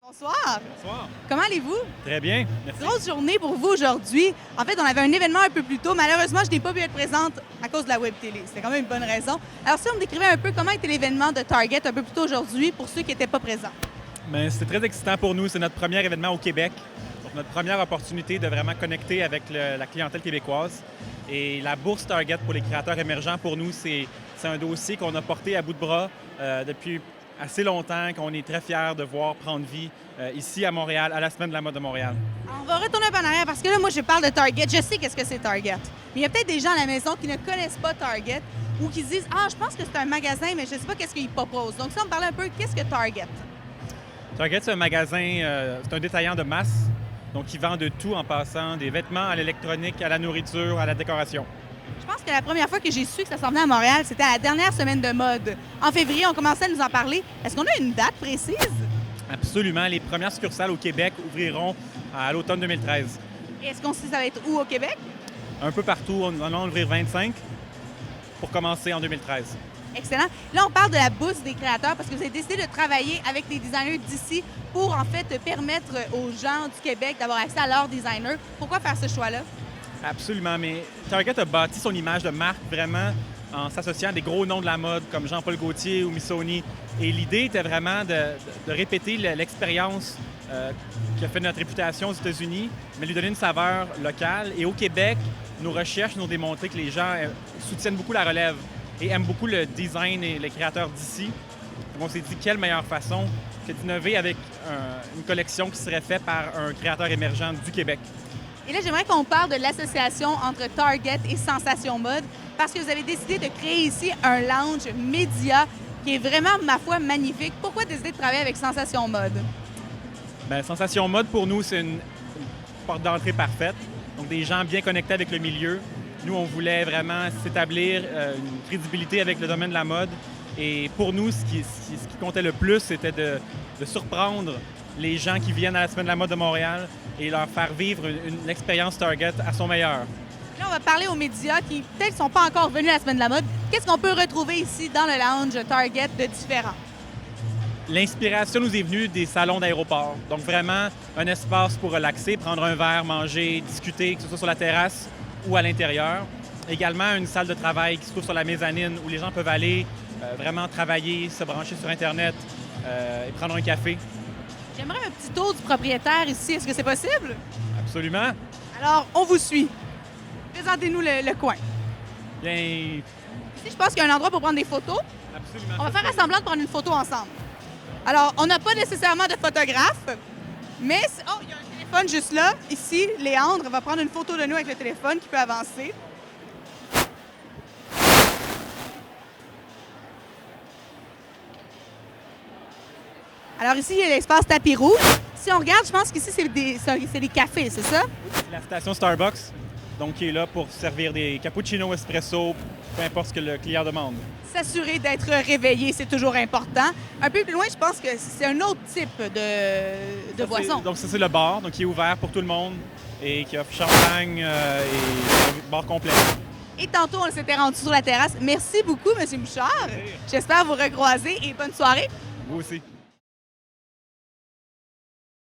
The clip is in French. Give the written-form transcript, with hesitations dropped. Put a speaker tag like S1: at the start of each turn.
S1: Bonsoir.
S2: Bonsoir.
S1: Comment allez-vous?
S2: Très bien, merci.
S1: Grosse journée pour vous aujourd'hui. En fait, on avait un événement un peu plus tôt. Malheureusement, je n'ai pas pu être présente à cause de la web télé. C'était quand même une bonne raison. Alors, si on me décrivait un peu comment était l'événement de Target un peu plus tôt aujourd'hui pour ceux qui n'étaient pas présents.
S2: Bien, c'est très excitant pour nous. C'est notre premier événement au Québec. Donc, notre première opportunité de vraiment connecter avec la clientèle québécoise. Et la bourse Target pour les créateurs émergents, pour nous, c'est un dossier qu'on a porté à bout de bras depuis assez longtemps, qu'on est très fiers de voir prendre vie ici à Montréal, à la Semaine de la mode de Montréal.
S1: Alors, on va retourner un peu en arrière parce que là, moi, je parle de Target. Je sais qu'est-ce que c'est Target. Mais il y a peut-être des gens à la maison qui ne connaissent pas Target ou qui se disent « Ah, je pense que c'est un magasin, mais je ne sais pas qu'est-ce qu'ils proposent. » Donc, ça, on me parle un peu, qu'est-ce que Target?
S2: Target, c'est un magasin, c'est un détaillant de masse, donc qui vend de tout en passant des vêtements à l'électronique, à la nourriture, à la décoration.
S1: Je pense que la première fois que j'ai su que ça s'en venait à Montréal, c'était à la dernière semaine de mode. En février, on commençait à nous en parler. Est-ce qu'on a une date précise?
S2: Absolument. Les premières succursales au Québec ouvriront à l'automne 2013.
S1: Et est-ce qu'on sait ça va être où au Québec?
S2: Un peu partout. On en a ouvrir 25 pour commencer en 2013.
S1: Excellent. Là, on parle de la bourse des créateurs parce que vous avez décidé de travailler avec des designers d'ici pour, en fait, permettre aux gens du Québec d'avoir accès à leurs designers. Pourquoi faire ce choix-là?
S2: Absolument. Mais Target a bâti son image de marque vraiment en s'associant à des gros noms de la mode comme Jean-Paul Gaultier ou Missoni. Et l'idée était vraiment de répéter l'expérience qui a fait notre réputation aux États-Unis, mais lui donner une saveur locale. Et au Québec, nos recherches nous ont démontré que les gens soutiennent beaucoup la relève et aiment beaucoup le design et les créateurs d'ici. Donc on s'est dit, quelle meilleure façon que d'innover avec une collection qui serait faite par un créateur émergent du Québec.
S1: Et là, j'aimerais qu'on parle de l'association entre Target et Sensation Mode parce que vous avez décidé de créer ici un lounge média qui est vraiment, ma foi, magnifique. Pourquoi décider de travailler avec Sensation Mode?
S2: Bien, Sensation Mode, pour nous, c'est une porte d'entrée parfaite. Donc, des gens bien connectés avec le milieu. Nous, on voulait vraiment s'établir une crédibilité avec le domaine de la mode. Et pour nous, ce qui comptait le plus, c'était de surprendre les gens qui viennent à la Semaine de la mode de Montréal et leur faire vivre une expérience Target à son meilleur.
S1: Là, on va parler aux médias qui peut-être ne sont pas encore venus à la Semaine de la mode. Qu'est-ce qu'on peut retrouver ici dans le lounge Target de différent?
S2: L'inspiration nous est venue des salons d'aéroport. Donc vraiment, un espace pour relaxer, prendre un verre, manger, discuter, que ce soit sur la terrasse ou à l'intérieur. Également, une salle de travail qui se trouve sur la mezzanine où les gens peuvent aller vraiment travailler, se brancher sur Internet et prendre un café.
S1: J'aimerais un petit tour du propriétaire ici. Est-ce que c'est possible?
S2: Absolument.
S1: Alors, on vous suit. Présentez-nous le coin.
S2: Bien,
S1: Ici, je pense qu'il y a un endroit pour prendre des photos.
S2: absolument.
S1: On va faire semblant de prendre une photo ensemble. Alors, on n'a pas nécessairement de photographe, mais... Oh, il y a un téléphone juste là. Ici, Léandre va prendre une photo de nous avec le téléphone qui peut avancer. Alors ici, il y a l'espace tapis rouge. Si on regarde, je pense qu'ici, c'est des cafés, c'est ça?
S2: La station Starbucks, donc qui est là pour servir des cappuccinos, espresso, peu importe ce que le client demande.
S1: S'assurer d'être réveillé, c'est toujours important. Un peu plus loin, je pense que c'est un autre type de boisson.
S2: Donc ça, c'est le bar, donc qui est ouvert pour tout le monde et qui offre champagne et un bar complet.
S1: Et tantôt, on s'était rendu sur la terrasse. Merci beaucoup, M. Bouchard. J'espère vous recroiser et bonne soirée.
S2: Vous aussi.